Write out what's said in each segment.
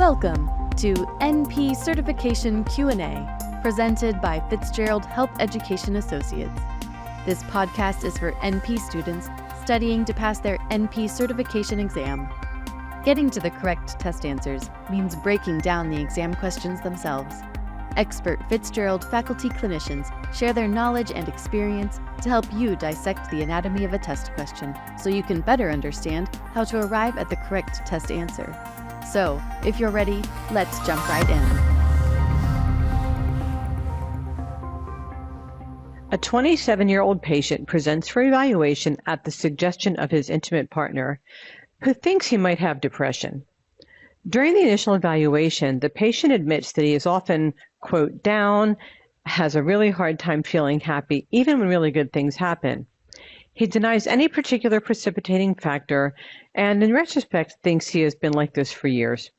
Welcome to NP Certification Q&A, presented by Fitzgerald Health Education Associates. This podcast is for NP students studying to pass their NP certification exam. Getting to the correct test answers means breaking down the exam questions themselves. Expert Fitzgerald faculty clinicians share their knowledge and experience to help you dissect the anatomy of a test question so you can better understand how to arrive at the correct test answer. So, if you're ready, let's jump right in. A 27-year-old patient presents for evaluation at the suggestion of his intimate partner, who thinks he might have depression. During the initial evaluation, the patient admits that he is often, quote, down, has a really hard time feeling happy, even when really good things happen. He denies any particular precipitating factor, and in retrospect thinks he has been like this for years.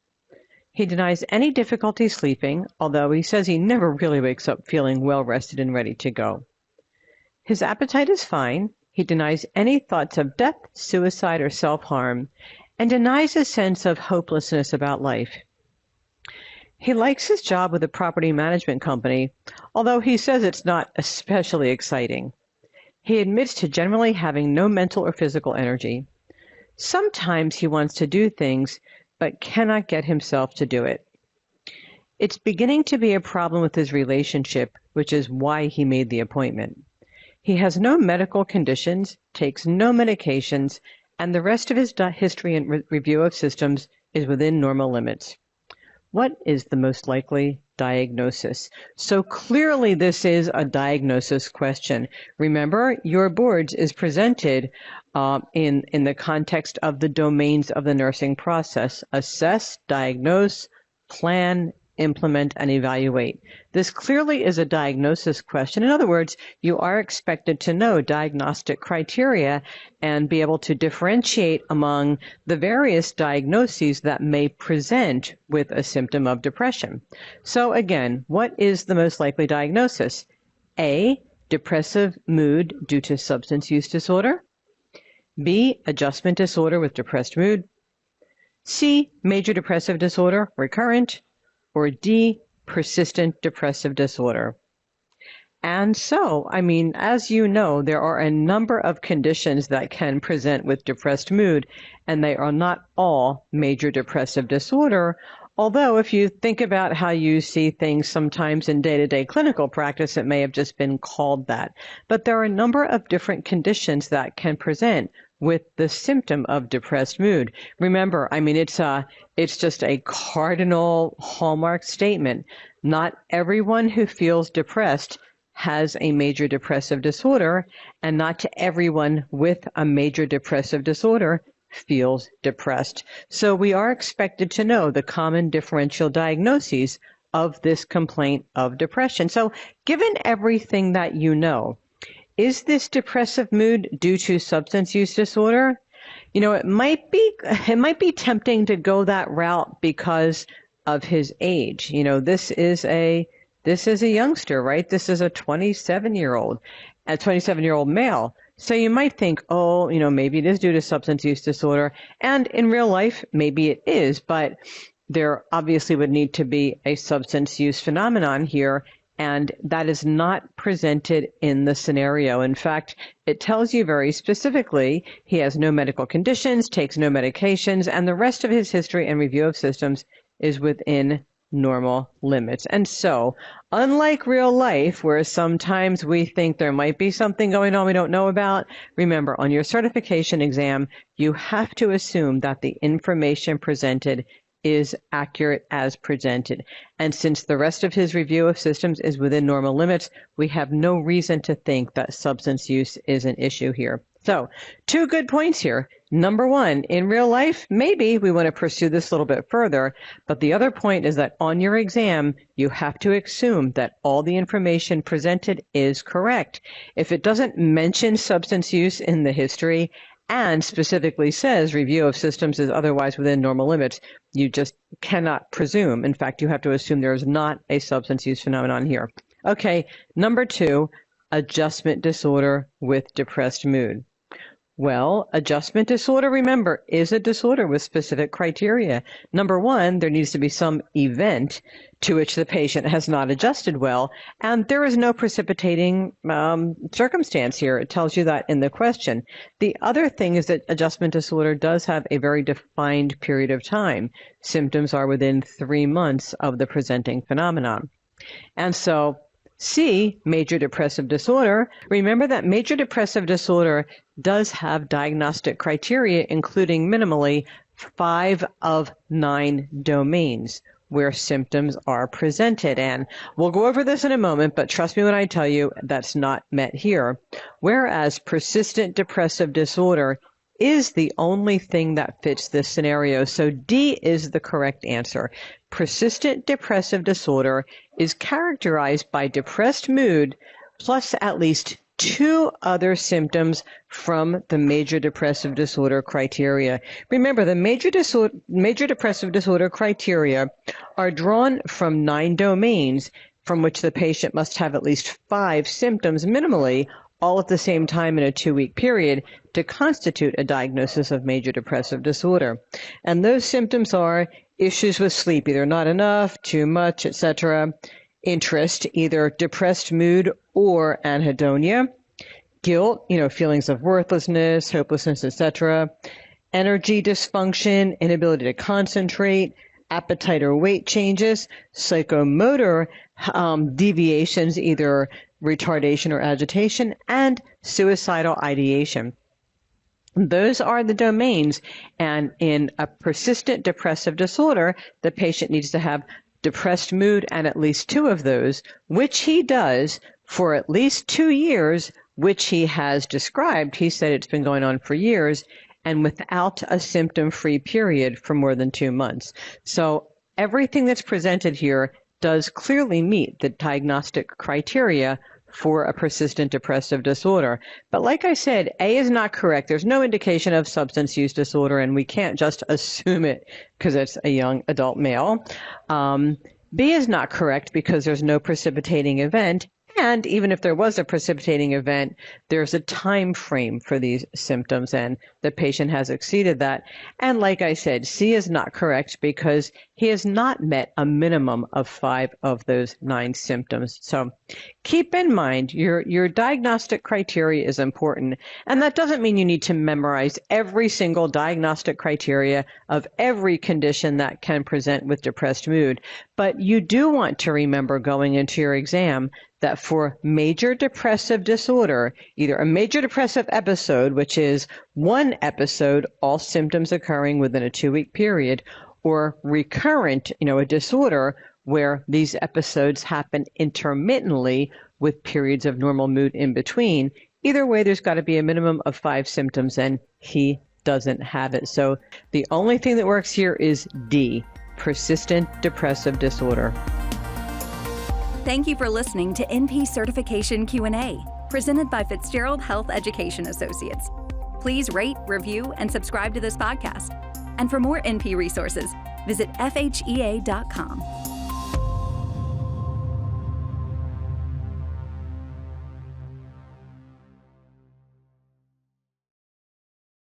He denies any difficulty sleeping, although he says he never really wakes up feeling well rested and ready to go. His appetite is fine. He denies any thoughts of death, suicide, or self-harm, and denies a sense of hopelessness about life. He likes his job with a property management company, although he says it's not especially exciting. He admits to generally having no mental or physical energy. Sometimes he wants to do things, but cannot get himself to do it. It's beginning to be a problem with his relationship, which is why he made the appointment. He has no medical conditions, takes no medications, and the rest of his history and review of systems is within normal limits. What is the most likely diagnosis? So clearly this is a diagnosis question. Remember, your boards is presented in the context of the domains of the nursing process: assess, diagnose, plan, implement, and evaluate. This clearly is a diagnosis question. In other words, you are expected to know diagnostic criteria and be able to differentiate among the various diagnoses that may present with a symptom of depression. So again, what is the most likely diagnosis? A, depressive mood due to substance use disorder. B, adjustment disorder with depressed mood. C, major depressive disorder, recurrent. Or D, persistent depressive disorder. And so, as you know, there are a number of conditions that can present with depressed mood, and they are not all major depressive disorder. Although if you think about how you see things sometimes in day-to-day clinical practice, it may have just been called that. But there are a number of different conditions that can present with the symptom of depressed mood. Remember, it's just a cardinal hallmark statement. Not everyone who feels depressed has a major depressive disorder, and not to everyone with a major depressive disorder feels depressed. So we are expected to know the common differential diagnoses of this complaint of depression. So given everything that you know, is this depressive mood due to substance use disorder? It might be tempting to go that route because of his age. This is a youngster, right? This is a 27-year-old male. So you might think, maybe it is due to substance use disorder. And in real life, maybe it is, but there obviously would need to be a substance use phenomenon here. And that is not presented in the scenario. In fact, it tells you very specifically he has no medical conditions, takes no medications, and the rest of his history and review of systems is within normal limits. And so, unlike real life, where sometimes we think there might be something going on we don't know about, remember, on your certification exam, you have to assume that the information presented is accurate as presented. And since the rest of his review of systems is within normal limits, we have no reason to think that substance use is an issue here. So, two good points here. Number one, in real life, maybe we want to pursue this a little bit further, but the other point is that on your exam, you have to assume that all the information presented is correct. If it doesn't mention substance use in the history, and specifically says review of systems is otherwise within normal limits, you just cannot presume. In fact, you have to assume there is not a substance use phenomenon here. Okay, number two, adjustment disorder with depressed mood. Well, adjustment disorder, remember, is a disorder with specific criteria. Number one, there needs to be some event to which the patient has not adjusted well, and there is no precipitating circumstance here. It tells you that in the question. The other thing is that adjustment disorder does have a very defined period of time. Symptoms are within 3 months of the presenting phenomenon. And so, C, major depressive disorder. Remember that major depressive disorder does have diagnostic criteria, including minimally 5 of 9 domains where symptoms are presented. And we'll go over this in a moment, but trust me when I tell you that's not met here. Whereas persistent depressive disorder is the only thing that fits this scenario. So D is the correct answer. Persistent depressive disorder is characterized by depressed mood plus at least 2 other symptoms from the major depressive disorder criteria. Remember, the major depressive disorder criteria are drawn from 9 domains from which the patient must have at least 5 symptoms minimally, all at the same time in a 2-week period, to constitute a diagnosis of major depressive disorder. And those symptoms are issues with sleep, either not enough, too much, etc., interest, either depressed mood or anhedonia, guilt, feelings of worthlessness, hopelessness, etc., energy dysfunction, inability to concentrate, appetite or weight changes, psychomotor deviations, either retardation or agitation, and suicidal ideation. Those are the domains, and in a persistent depressive disorder, the patient needs to have depressed mood and at least 2 of those, which he does for at least 2 years, which he has described. He said it's been going on for years, and without a symptom-free period for more than 2 months. So everything that's presented here does clearly meet the diagnostic criteria for a persistent depressive disorder. But like I said, A is not correct. There's no indication of substance use disorder, and we can't just assume it because it's a young adult male. B is not correct because there's no precipitating event. And even if there was a precipitating event, there's a time frame for these symptoms, and the patient has exceeded that. And like I said, C is not correct because he has not met a minimum of 5 of those 9 symptoms. So keep in mind your diagnostic criteria is important, and that doesn't mean you need to memorize every single diagnostic criteria of every condition that can present with depressed mood. But you do want to remember going into your exam that for major depressive disorder, either a major depressive episode, which is 1 episode, all symptoms occurring within a 2-week period, or recurrent, a disorder where these episodes happen intermittently with periods of normal mood in between. Either way, there's got to be a minimum of 5 symptoms, and he doesn't have it. So the only thing that works here is D, persistent depressive disorder. Thank you for listening to NP Certification Q&A, presented by Fitzgerald Health Education Associates. Please rate, review, and subscribe to this podcast. And for more NP resources, visit FHEA.com.